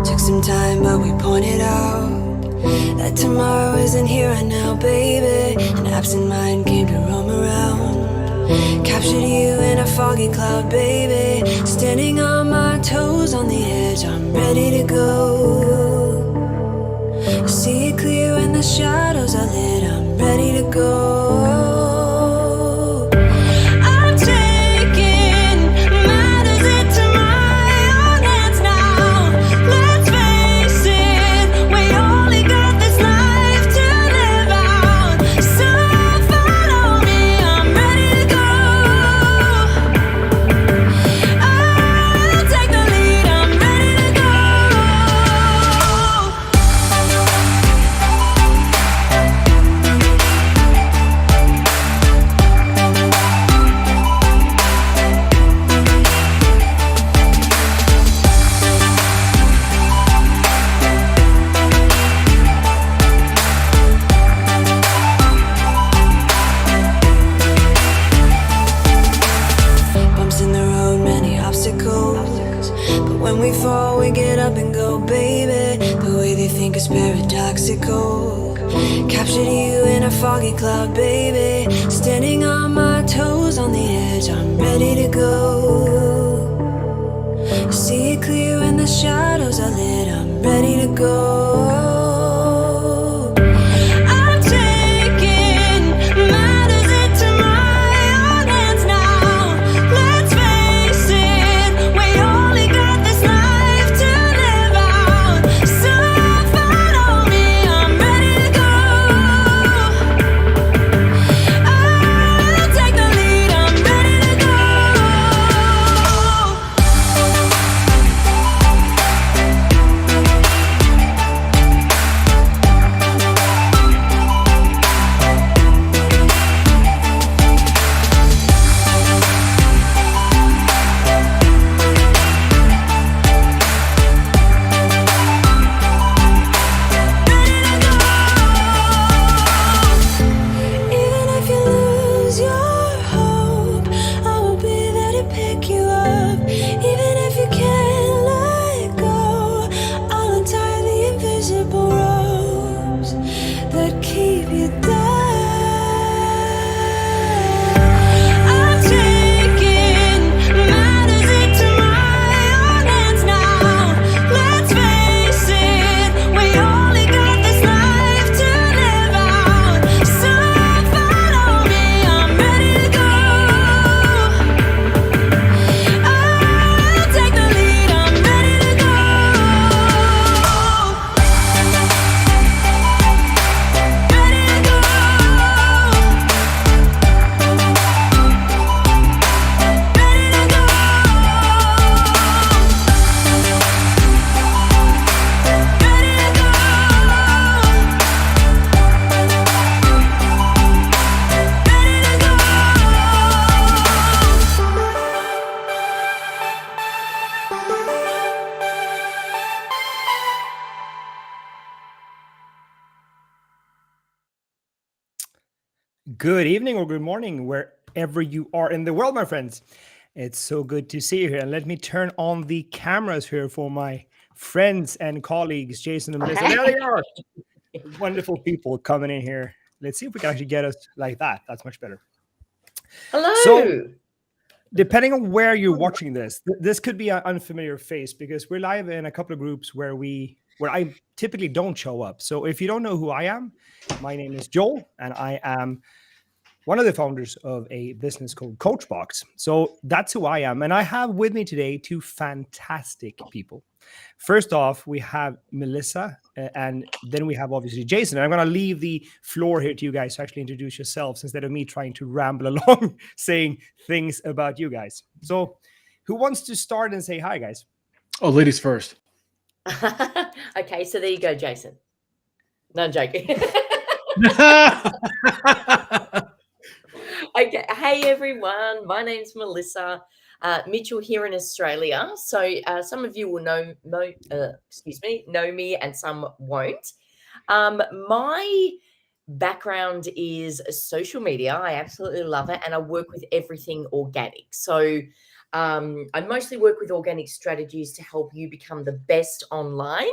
Took some time, but we pointed out that tomorrow isn't here right now, baby. An absent mind came to roam around. Captured you in a foggy cloud, baby. Standing on my toes on the edge, I'm ready to go. See it clear when the shadows are lit, I'm ready to go. I'm taking matters into my own hands now. Let's face it, we only got this life to live out. So follow me, I'm ready to go. I'll take the lead, I'm ready to go. Bumps in the road, many obstacles. But when we fall, we get up and go, baby. The way they think is paradoxical. Captured you in a foggy cloud, baby. Standing on my toes on the edge, I'm ready to go. See it clear when the shadows are lit, I'm ready to go. I'm taking matters into my own hands now. Let's face it, we only got this life to live out. So follow me, I'm ready to go. I'll take the lead, I'm ready to go. Even if you lose your hope, I will be there to pick you up. Even if you can't let go, I'll untie the invisible ropes that keep you down. I'm taking matters into my own hands now. Let's face it, we only got this life to live out. So follow me, I'm ready to go. I'll take the lead, I'm ready to go. Ready to go. Good evening or good morning, wherever you are in the world, my friends. It's so good to see you here. And let me turn on the cameras here for my friends and colleagues, Jason and Melissa. There they are. Wonderful people coming in here. Let's see if we can actually get us like that. That's much better. Hello. So, depending on where you're watching this, this could be an unfamiliar face because we're live in a couple of groups where I typically don't show up. So if you don't know who I am, my name is Joel, and I am one of the founders of a business called Coachbox. So that's who I am. And I have with me today two fantastic people. First off, we have Melissa, and then we have obviously Jason. And I'm going to leave the floor here to you guys to actually introduce yourselves instead of me trying to ramble along saying things about you guys. So who wants to start and say hi, guys? Oh, ladies first. Okay, so there you go, Jason. No, I'm joking. Okay, hey everyone, my name's Melissa Mitchell here in Australia. So some of you will know me, and some won't. My background is social media. I absolutely love it, and I work with everything organic. So I mostly work with organic strategies to help you become the best online,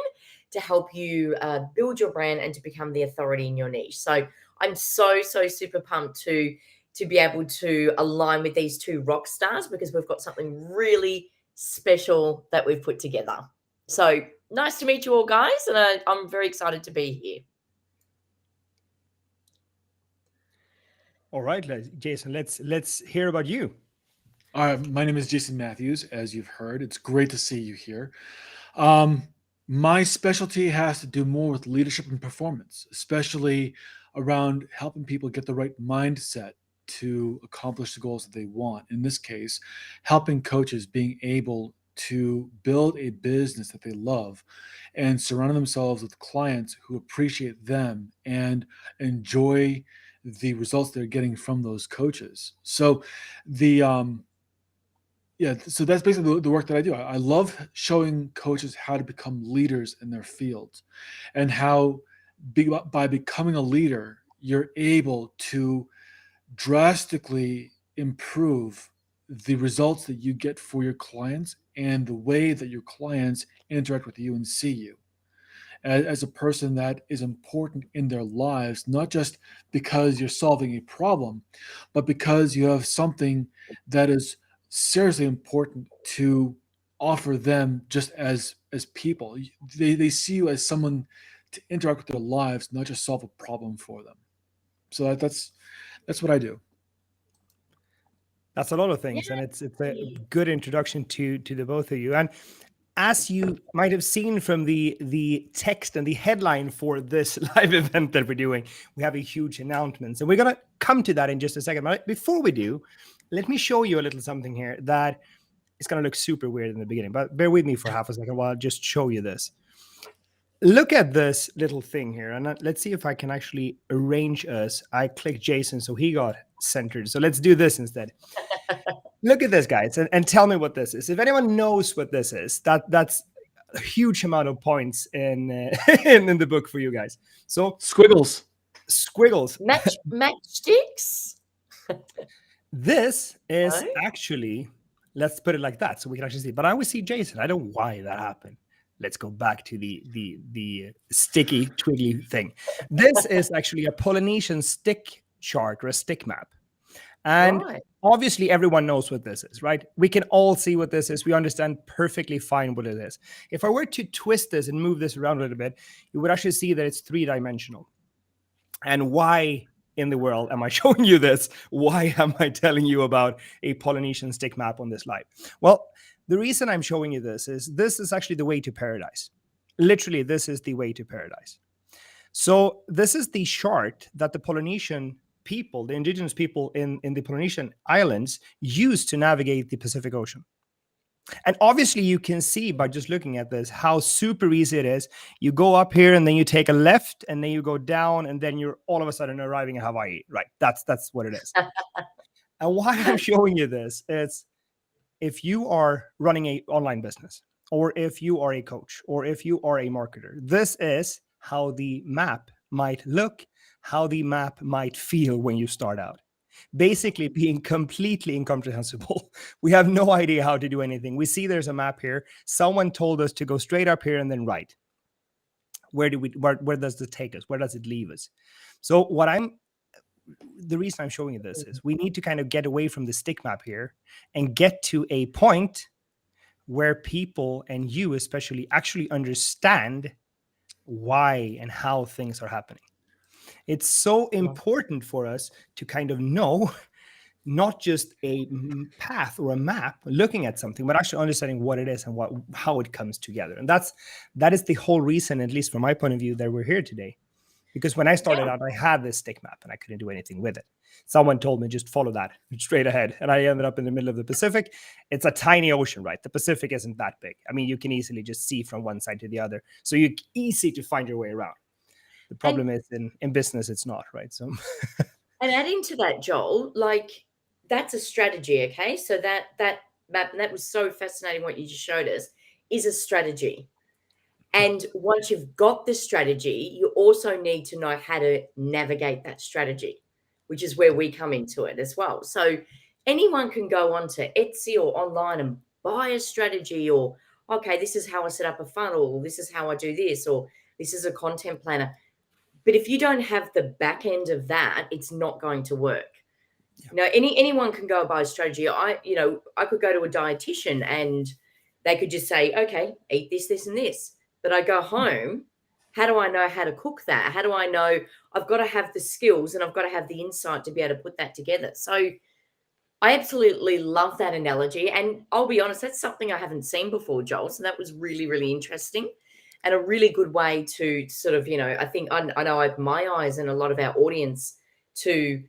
to help you build your brand and to become the authority in your niche. So I'm so super pumped to be able to align with these two rock stars, because we've got something really special that we've put together. So nice to meet you all, guys, and I'm very excited to be here. All right, Jason, let's hear about you. My name is Jason Matthews, as you've heard. It's great to see you here. My specialty has to do more with leadership and performance, especially around helping people get the right mindset to accomplish the goals that they want. In this case, helping coaches being able to build a business that they love and surround themselves with clients who appreciate them and enjoy the results they're getting from those coaches. So the so that's basically the work that I do. I love showing coaches how to become leaders in their fields, and how by becoming a leader, you're able to drastically improve the results that you get for your clients and the way that your clients interact with you and see you as a person that is important in their lives, not just because you're solving a problem, but because you have something that is seriously important to offer them just as people. They see you as someone to interact with their lives, not just solve a problem for them. So that's what I do. That's a lot of things, and it's a good introduction to the both of you. And as you might have seen from the text and the headline for this live event that we're doing, we have a huge announcement, and we're gonna come to that in just a second. But before we do, let me show you a little something here that is gonna look super weird in the beginning. But bear with me for half a second while I just show you this. Look at this little thing here, and let's see if I can actually arrange us. I clicked Jason, so he got centered. So let's do this instead. Look at this, guys, and tell me what this is. If anyone knows what this is, that's a huge amount of points in in the book for you guys. So Squiggles. Matchsticks. This is Right. actually, let's put it like that, so we can actually see. But I always see Jason. I don't know why that happened. Let's go back to the sticky twiggly thing. This is actually a Polynesian stick chart or a stick map. And Right. obviously everyone knows what this is, right? We can all see what this is. We understand perfectly fine what it is. If I were to twist this and move this around a little bit, you would actually see that it's three-dimensional. And why in the world am I showing you this? Why am I telling you about a Polynesian stick map on this live? Well, the reason I'm showing you this is actually the way to paradise. Literally, this is the way to paradise. So this is the chart that the Polynesian people, the indigenous people in the Polynesian islands, use to navigate the Pacific Ocean. And obviously you can see by just looking at this how super easy it is. You go up here and then you take a left and then you go down and then you're all of a sudden arriving in Hawaii. Right. That's what it is. And why I'm showing you this is, if you are running an online business, or if you are a coach, or if you are a marketer, this is how the map might look, how the map might feel when you start out. Basically being completely incomprehensible. We have no idea how to do anything. We see there's a map here. Someone told us to go straight up here and then right. Where does this take us? Where does it leave us? So the reason I'm showing you this is we need to kind of get away from the stick map here and get to a point where people, and you especially, actually understand why and how things are happening. It's so important for us to kind of know not just a path or a map looking at something, but actually understanding what it is and how it comes together. And that is the whole reason, at least from my point of view, that we're here today. Because when I started out, I had this stick map and I couldn't do anything with it. Someone told me just follow that straight ahead. And I ended up in the middle of the Pacific. It's a tiny ocean, right? The Pacific isn't that big. I mean, you can easily just see from one side to the other. So you're easy to find your way around. The problem is in business, it's not, right? So, and adding to that, Joel, like that's a strategy, okay? So that map, and that was so fascinating what you just showed us, is a strategy. And once you've got the strategy, you also need to know how to navigate that strategy, which is where we come into it as well. So anyone can go onto Etsy or online and buy a strategy, or, okay, this is how I set up a funnel, or this is how I do this, or this is a content planner. But if you don't have the back end of that, it's not going to work. Anyone can go buy a strategy. I could go to a dietitian and they could just say, okay, eat this, this, and this. But I go home, how do I know how to cook that? How do I know? I've got to have the skills and I've got to have the insight to be able to put that together. So I absolutely love that analogy. And I'll be honest, that's something I haven't seen before, Joel. So that was really, really interesting and a really good way to sort of, I think I know I opened my eyes and a lot of our audience to,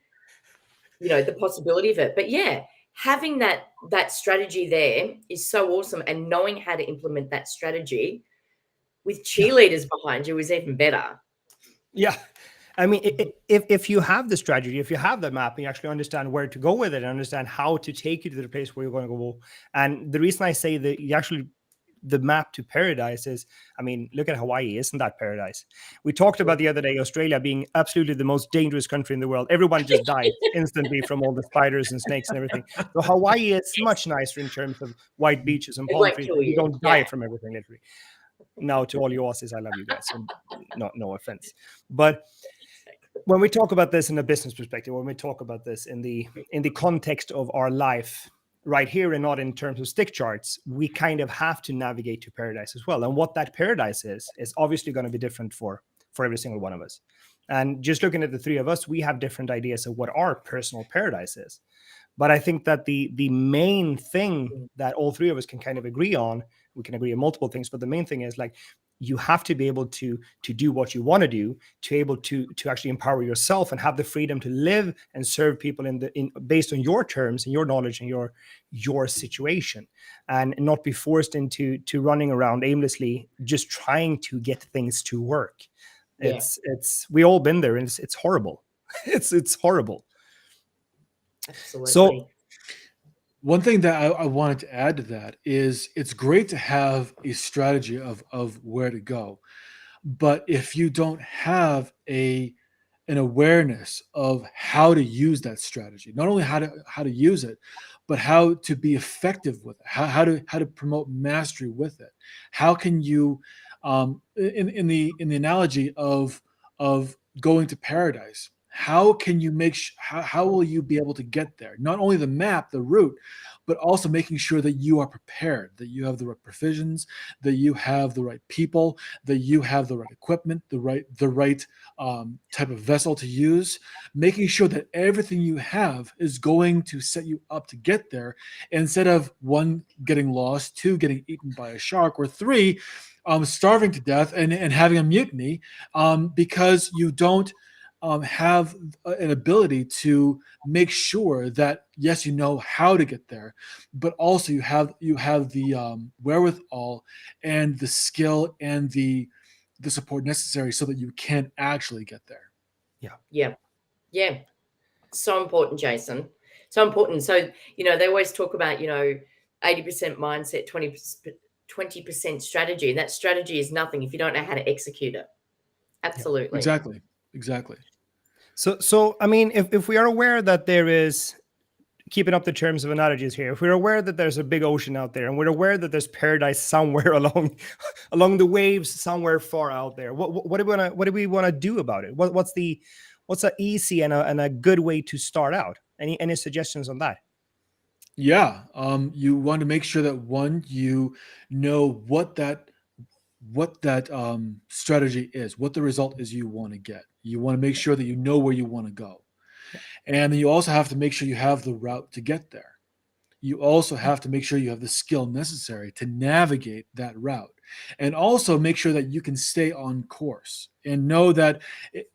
the possibility of it. But yeah, having that strategy there is so awesome. And knowing how to implement that strategy with cheerleaders behind you is even better. Yeah. I mean, if you have the strategy, if you have the map, and you actually understand where to go with it and understand how to take you to the place where you're going to go. And the reason I say that the map to paradise is, I mean, look at Hawaii. Isn't that paradise? We talked about the other day, Australia being absolutely the most dangerous country in the world. Everyone just died instantly from all the spiders and snakes and everything. So Hawaii is much nicer in terms of white beaches and It palm won't trees. kill You you. don't die Yeah. from everything, literally. Now, to all you Aussies, I love you guys. So no offense. But when we talk about this in a business perspective, when we talk about this in the context of our life right here and not in terms of stick charts, we kind of have to navigate to paradise as well. And what that paradise is obviously going to be different for every single one of us. And just looking at the three of us, we have different ideas of what our personal paradise is. But I think that the main thing that all three of us can kind of agree on, we can agree on multiple things, but the main thing is, like, you have to be able to do what you want to do, to able to actually empower yourself and have the freedom to live and serve people based on your terms and your knowledge and your situation, and not be forced into running around aimlessly just trying to get things to work. Yeah. It's we all been there, and it's horrible. It's horrible. Absolutely. So one thing that I wanted to add to that is it's great to have a strategy of where to go. But if you don't have an awareness of how to use that strategy, not only how to use it, but how to be effective with it, how to promote mastery with it. How can you, in the analogy of going to paradise, how can you how will you be able to get there? Not only the map, the route, but also making sure that you are prepared, that you have the right provisions, that you have the right people, that you have the right equipment, the right type of vessel to use, making sure that everything you have is going to set you up to get there, instead of one, getting lost, two, getting eaten by a shark, or three, starving to death and having a mutiny, because you don't have an ability to make sure that, yes, you know how to get there, but also you have the wherewithal and the skill and the support necessary so that you can actually get there. Yeah. So important, Jason. So important. So, they always talk about, 80% mindset, 20% strategy. And that strategy is nothing if you don't know how to execute it. Absolutely. Exactly. So I mean, if we are aware that there is, keeping up the terms of analogies here, if we're aware that there's a big ocean out there, and we're aware that there's paradise somewhere along the waves somewhere far out there, what do we want to do about it? What's an easy and a good way to start out? Any suggestions on that? Yeah, you want to make sure that, one, you know what that strategy is, what the result is you want to get. You want to make sure that you know where you want to go. And then you also have to make sure you have the route to get there. You also have to make sure you have the skill necessary to navigate that route, and also make sure that you can stay on course and know that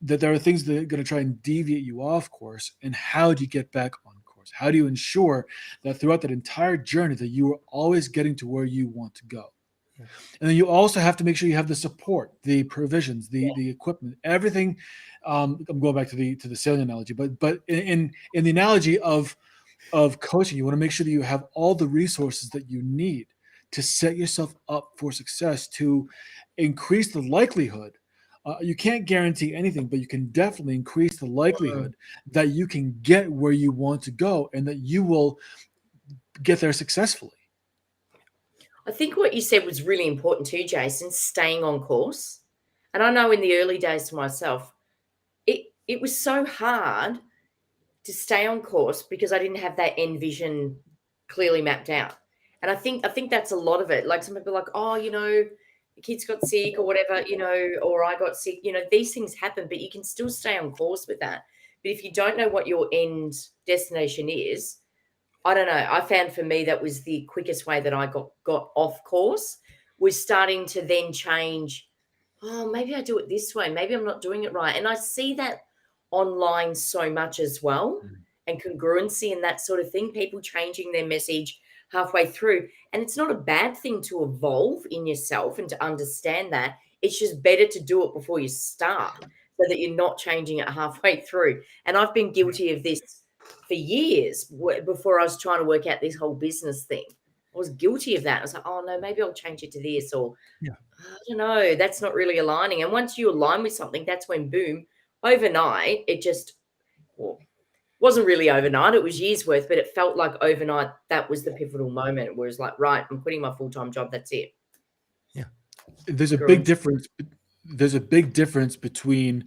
there are things that are going to try and deviate you off course. And how do you get back on course? How do you ensure that throughout that entire journey that you are always getting to where you want to go? And then you also have to make sure you have the support, the provisions, the equipment, everything. I'm going back to the sailing analogy, but in the analogy of coaching, you want to make sure that you have all the resources that you need to set yourself up for success, to increase the likelihood You can't guarantee anything, but you can definitely increase the likelihood that you can get where you want to go and that you will get there successfully. I think what you said was really important too, Jason, staying on course. And I know in the early days to myself, it was so hard to stay on course because I didn't have that end vision clearly mapped out. And I think that's a lot of it. Like some people are like, oh, the kids got sick or whatever, or I got sick. These things happen, but you can still stay on course with that. But if you don't know what your end destination is, I don't know. I found for me that was the quickest way that I got off course, was starting to then change. Oh, maybe I do it this way. Maybe I'm not doing it right. And I see that online so much as well, and congruency and that sort of thing, people changing their message halfway through. And it's not a bad thing to evolve in yourself and to understand that. It's just better to do it before you start so that you're not changing it halfway through. And I've been guilty of this for years before I was trying to work out this whole business thing. I was guilty of that. I was like, oh, no, maybe I'll change it to this, or I don't know, that's not really aligning. And once you align with something, that's when, boom, overnight, it just wasn't really overnight. It was years worth, but it felt like overnight that was the pivotal moment where it's like, right, I'm quitting my full-time job. That's it. Yeah. There's a big difference. There's a big difference between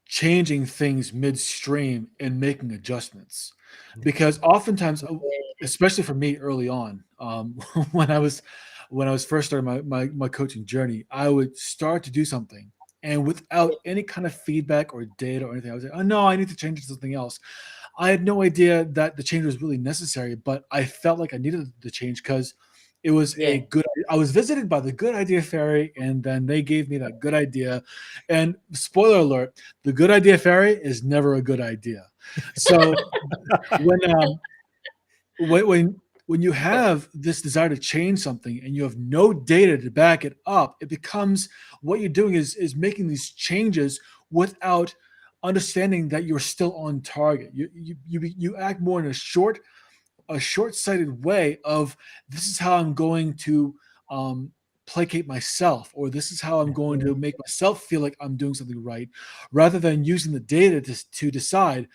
changing things midstream and making adjustments, because oftentimes, especially for me early on, when I was first starting my coaching journey, I would start to do something, and without any kind of feedback or data or anything, I would say, oh no, I need to change it to something else. I had no idea that the change was really necessary, but I felt like I needed the change because it was a good. I was visited by the good idea fairy, and then they gave me that good idea. And spoiler alert: the good idea fairy is never a good idea. So when you have this desire to change something and you have no data to back it up, it becomes, what you're doing is making these changes without understanding that you're still on target. You act more in a short-sighted way of, this is how I'm going to placate myself, or this is how I'm going to make myself feel like I'm doing something right, rather than using the data to decide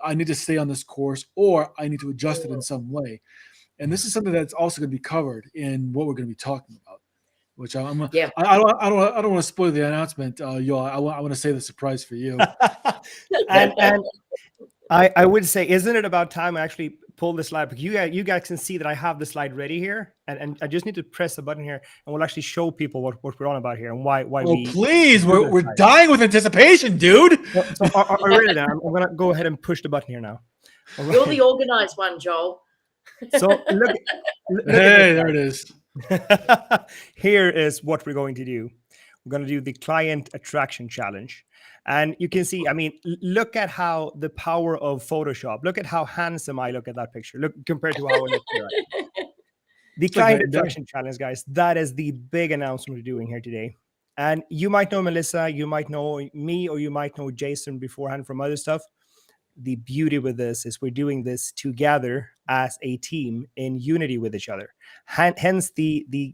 I need to stay on this course or I need to adjust it in some way. And this is something that's also going to be covered in what we're going to be talking about, which I don't want to spoil the announcement, y'all. I want to save the surprise for you. and I would say, isn't it about time I actually pull the slide? Because you guys can see that I have the slide ready here, and I just need to press the button here, and we'll actually show people what we're on about here and why please, we're dying with anticipation, dude. So are ready now? I'm gonna go ahead and push the button here now. Right. You're the organized one, Joel. So look hey, there it is. Here is what we're going to do. We're going to do the client attraction challenge. And you can see, I mean, look at how the power of Photoshop. Look at how handsome I look at that picture. Look, compared to how I look here. The client attraction challenge, guys, that is the big announcement we're doing here today. And you might know Melissa, you might know me, or you might know Jason beforehand from other stuff. The beauty with this is we're doing this together as a team in unity with each other. Hence the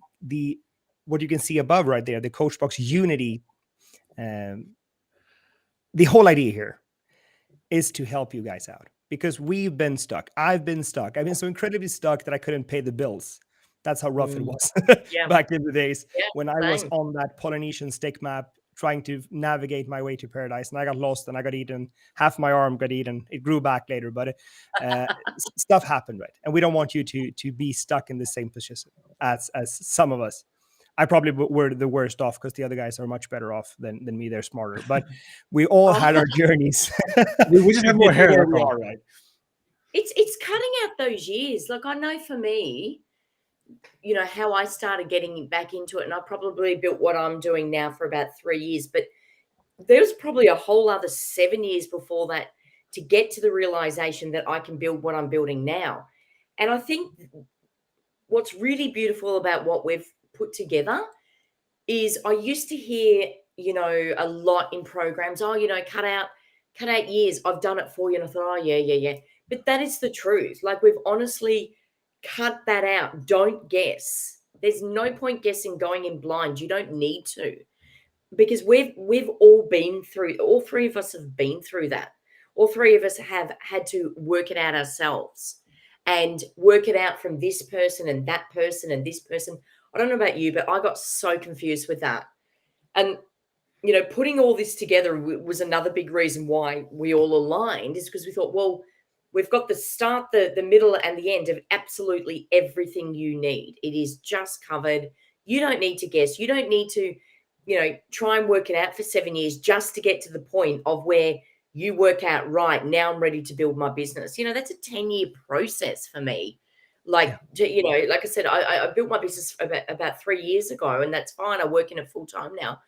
what you can see above right there, the Coachbox unity. The whole idea here is to help you guys out, because we've been stuck. I've been stuck. I've been so incredibly stuck that I couldn't pay the bills. That's how rough it was back in the days when I was on that Polynesian Stick Map trying to navigate my way to paradise, and I got lost and I got eaten. Half my arm got eaten. It grew back later, but stuff happened, right? And we don't want you to be stuck in the same position as some of us. I probably were the worst off because the other guys are much better off than me. They're smarter, but we all had our journeys. we just have more hair. We are, right? It's cutting out those years. Like, I know for me, how I started getting back into it, and I probably built what I'm doing now for about 3 years, but there's probably a whole other 7 years before that to get to the realization that I can build what I'm building now. And I think what's really beautiful about what we've put together is, I used to hear, a lot in programs, cut out years. I've done it for you. And I thought, oh, yeah. But that is the truth. Like, we've honestly cut that out. Don't guess. There's no point guessing, going in blind. You don't need to. because we've all been through, all three of us have been through that. All three of us have had to work it out ourselves and work it out from this person and that person and this person. I don't know about you, but I got so confused with that. And putting all this together was another big reason why we all aligned, is because we thought, well, we've got the start, the middle, and the end of absolutely everything you need. It is just covered. You don't need to guess. You don't need to, try and work it out for 7 years just to get to the point of where you work out, right, now I'm ready to build my business. That's a 10-year process for me. Like, like I said, I built my business about 3 years ago, and that's fine. I work in it full time now.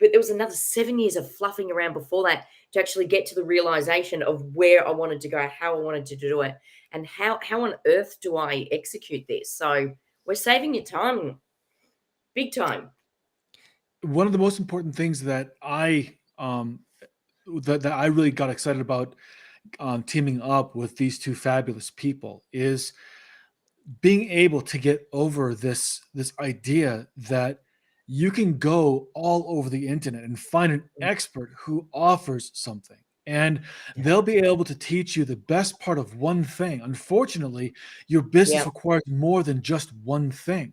But there was another 7 years of fluffing around before that to actually get to the realization of where I wanted to go, how I wanted to do it, and how on earth do I execute this? So we're saving you time, big time. One of the most important things that I that I really got excited about teaming up with these two fabulous people is being able to get over this idea that you can go all over the internet and find an expert who offers something, and they'll be able to teach you the best part of one thing. Unfortunately, your business requires more than just one thing.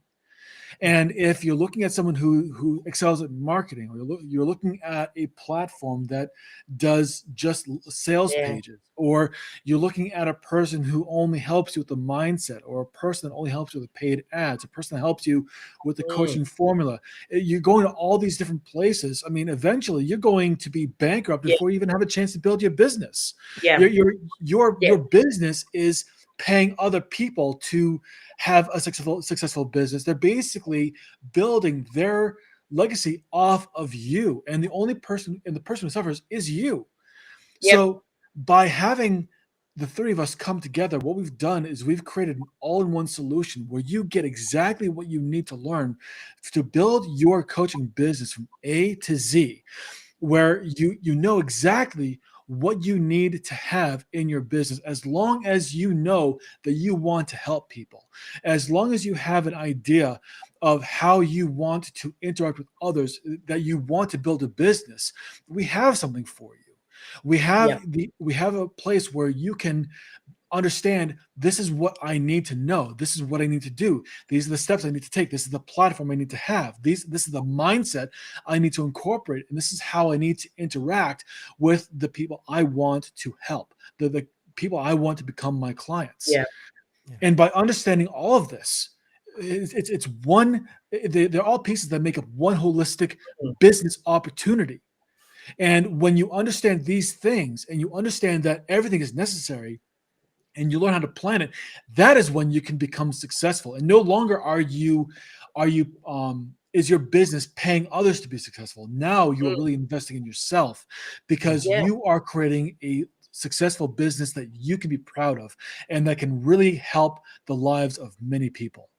And if you're looking at someone who excels at marketing, or you're looking at a platform that does just sales pages, or you're looking at a person who only helps you with the mindset, or a person that only helps you with paid ads, a person that helps you with the coaching formula, you're going to all these different places. I mean, eventually you're going to be bankrupt before you even have a chance to build your business. Your business is paying other people to have a successful business. They're basically building their legacy off of you, and the person who suffers is you. So by having the three of us come together, what we've done is we've created an all-in-one solution where you get exactly what you need to learn to build your coaching business from A to Z, where you know exactly what you need to have in your business, as long as you know that you want to help people, as long as you have an idea of how you want to interact with others, that you want to build a business. We have something for you. We have a place where you can understand, this is what I need to know. This is what I need to do. These are the steps I need to take. This is the platform I need to have. This is the mindset I need to incorporate. And this is how I need to interact with the people I want to help, the people I want to become my clients. And by understanding all of this, it's one, they're all pieces that make up one holistic business opportunity. And when you understand these things, and you understand that everything is necessary, and you learn how to plan it, that is when you can become successful. And no longer is your business paying others to be successful. Now you're really investing in yourself, because you are creating a successful business that you can be proud of, and that can really help the lives of many people.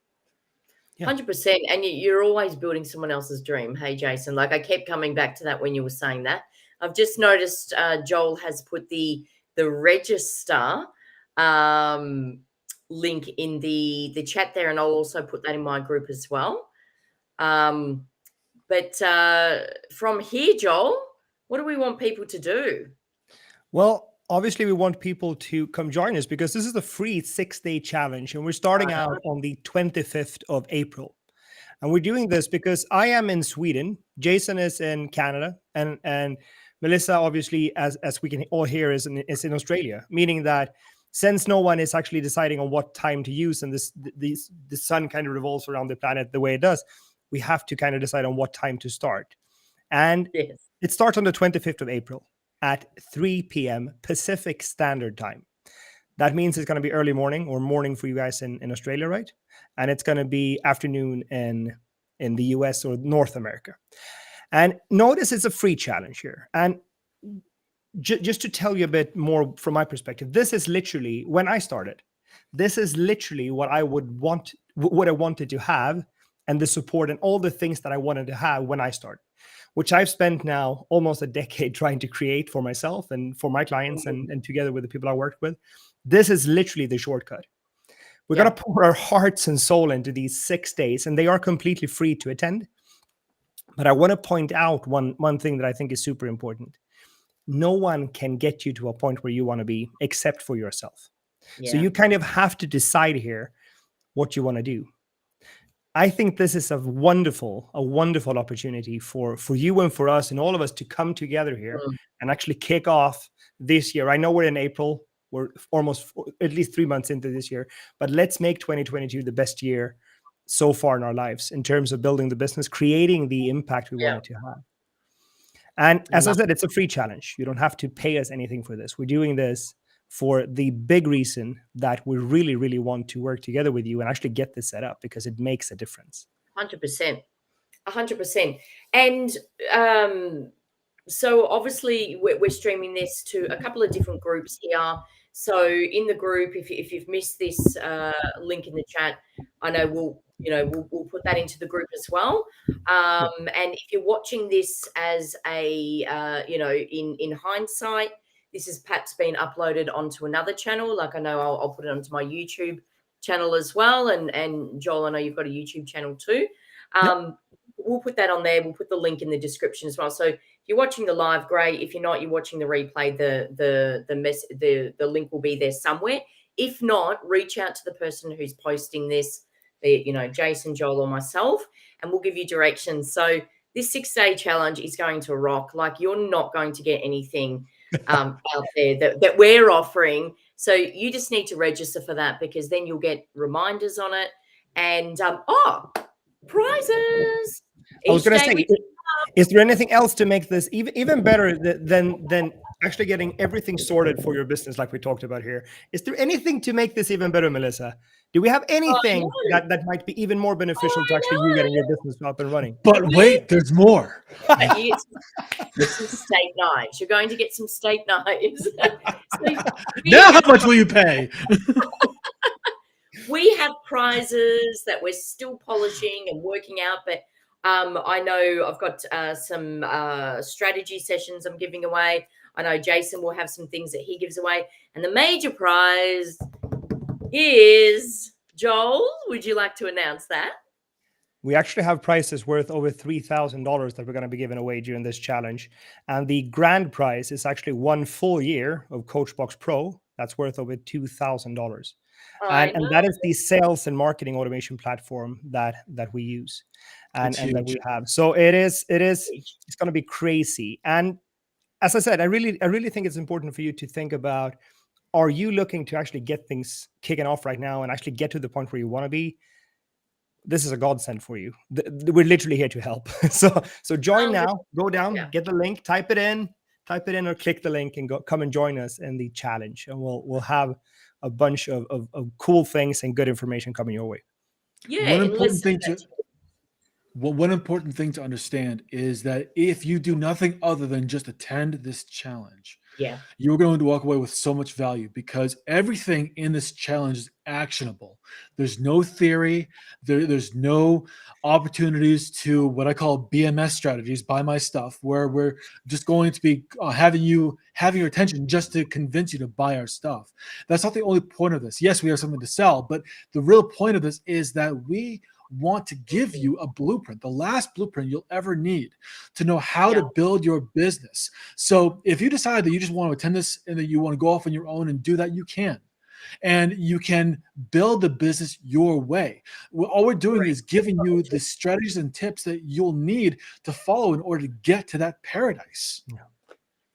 100%. And you're always building someone else's dream. Hey, Jason, like, I kept coming back to that when you were saying that. I've just noticed Joel has put the register link in the chat there, and I'll also put that in my group as well. But from here, Joel, what do we want people to do? Well, obviously we want people to come join us, because this is the free 6-day challenge, and we're starting out on the 25th of April. And we're doing this because I am in Sweden, Jason is in Canada, and Melissa, obviously, as we can all hear, is in Australia, meaning that since no one is actually deciding on what time to use, and the sun kind of revolves around the planet the way it does, we have to kind of decide on what time to start. And it starts on the 25th of April at 3 p.m. Pacific Standard Time. That means it's going to be early morning, or morning for you guys in Australia, right? And it's going to be afternoon in the US or North America. And notice it's a free challenge here. And just to tell you a bit more from my perspective, this is literally, when I started, this is literally what I what I wanted to have, and the support and all the things that I wanted to have when I started, which I've spent now almost a decade trying to create for myself and for my clients, and together with the people I worked with. This is literally the shortcut. We're going to pour our hearts and soul into these 6 days, and they are completely free to attend. But I want to point out one thing that I think is super important. No one can get you to a point where you want to be except for yourself. So Yeah. you kind of have to decide here what you want to do. I think this is a wonderful opportunity for you and for us and all of us to come together here Mm. and actually kick off this year. I know we're in April. We're almost at least 3 months into this year, but let's make 2022 the best year so far in our lives in terms of building the business, creating the impact we Yeah. wanted to have. And as I Love said, it's a free challenge. You don't have to pay us anything for this. We're doing this for the big reason that we really, really want to work together with you and actually get this set up because it makes a difference. 100%. 100%. And so obviously we're streaming this to a couple of different groups here. So in the group, if you've missed this link in the chat, I know we'll put that into the group as well. And if you're watching this as a in hindsight, this has perhaps been uploaded onto another channel. Like I know I'll put it onto my YouTube channel as well. And Joel, I know you've got a YouTube channel too. We'll put that on there. We'll put the link in the description as well. So if you're watching the live, great. If you're not, you're watching the replay, the link will be there somewhere. If not, reach out to the person who's posting this, be it, Jason, Joel, or myself, and we'll give you directions. So this 6-day challenge is going to rock. Like you're not going to get anything out there that we're offering. So you just need to register for that because then you'll get reminders on it. And prizes. I was Each going to day say, we- is there anything else to make this even better than actually getting everything sorted for your business like we talked about here? Is there anything to make this even better, Melissa? Do we have anything that might be even more beneficial to actually you getting your business up and running? But wait, there's more. You get some steak knives. You're going to get some steak knives. Now how much will you pay? We have prizes that we're still polishing and working out, but I know I've got some strategy sessions I'm giving away. I know Jason will have some things that he gives away. And the major prize is, Joel, would you like to announce that? We actually have prizes worth over $3,000 that we're going to be giving away during this challenge. And the grand prize is actually 1 full year of Coachbox Pro. That's worth over $2,000. And that is the sales and marketing automation platform that we use and that we have. So it's going to be crazy. And as I said, I really think it's important for you to think about, are you looking to actually get things kicking off right now and actually get to the point where you want to be? This is a godsend for you. We're literally here to help. So join now, go down, get the link, type it in or click the link and come and join us in the challenge. And we'll have a bunch of cool things and good information coming your way. Yeah. One important thing to understand is that if you do nothing other than just attend this challenge, you're going to walk away with so much value because everything in this challenge is actionable. There's no theory. There's no opportunities to what I call BMS strategies, buy my stuff, where we're just going to be having your attention just to convince you to buy our stuff. That's not the only point of this. Yes, we have something to sell, but the real point of this is that we want to give you a blueprint, the last blueprint you'll ever need to know how to build your business. So if you decide that you just want to attend this and that you want to go off on your own and do that, you can. And you can build the business your way. All we're doing is giving you the strategies and tips that you'll need to follow in order to get to that paradise.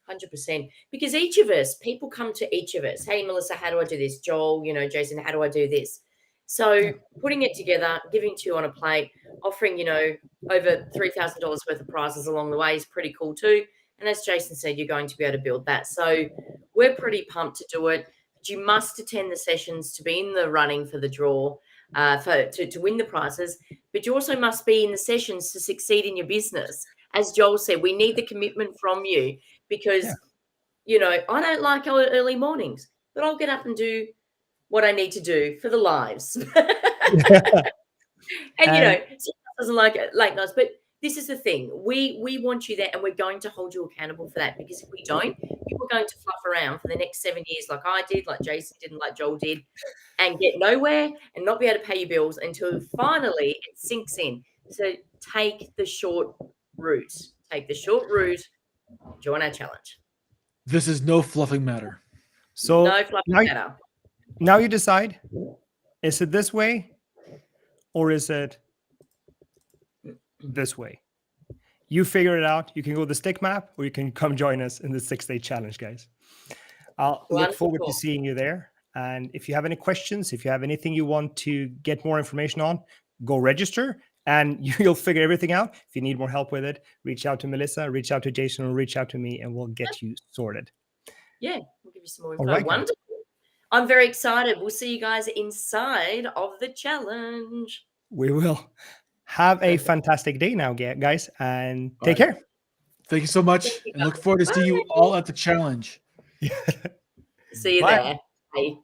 100%. Because each of us, people come to each of us. Hey, Melissa, how do I do this? Joel, Jason, how do I do this? So putting it together, giving to you on a plate, offering, over $3,000 worth of prizes along the way is pretty cool too. And as Jason said, you're going to be able to build that. So we're pretty pumped to do it. But you must attend the sessions to be in the running for the draw, to win the prizes. But you also must be in the sessions to succeed in your business. As Joel said, we need the commitment from you because, I don't like early mornings, but I'll get up and do what I need to do for the lives. And doesn't like late nights, but this is the thing. We want you there and we're going to hold you accountable for that because if we don't, you are going to fluff around for the next 7 years like I did, like Jason did, and like Joel did, and get nowhere and not be able to pay your bills until finally it sinks in. So take the short route. Take the short route. Join our challenge. This is no fluffing matter. So No fluffy now, matter. now you decide, is it this way or is it this way? You figure it out. You can go to the stick map or you can come join us in the 6-day challenge, guys. I'll look forward to Wonderful. seeing you there. And if you have any questions, if you have anything you want to get more information on, go register and you'll figure everything out. If you need more help with it, reach out to Melissa, reach out to Jason, or reach out to me and we'll get you sorted. Yeah, we'll give you some more All info. right, guys. Wonderful. I'm very excited. We'll see you guys inside of the challenge. We will. Have a fantastic day now, guys, and All take right. care. Thank you so much, Thank you, and look forward to see you Bye. all at the challenge. See you Bye. there. Bye.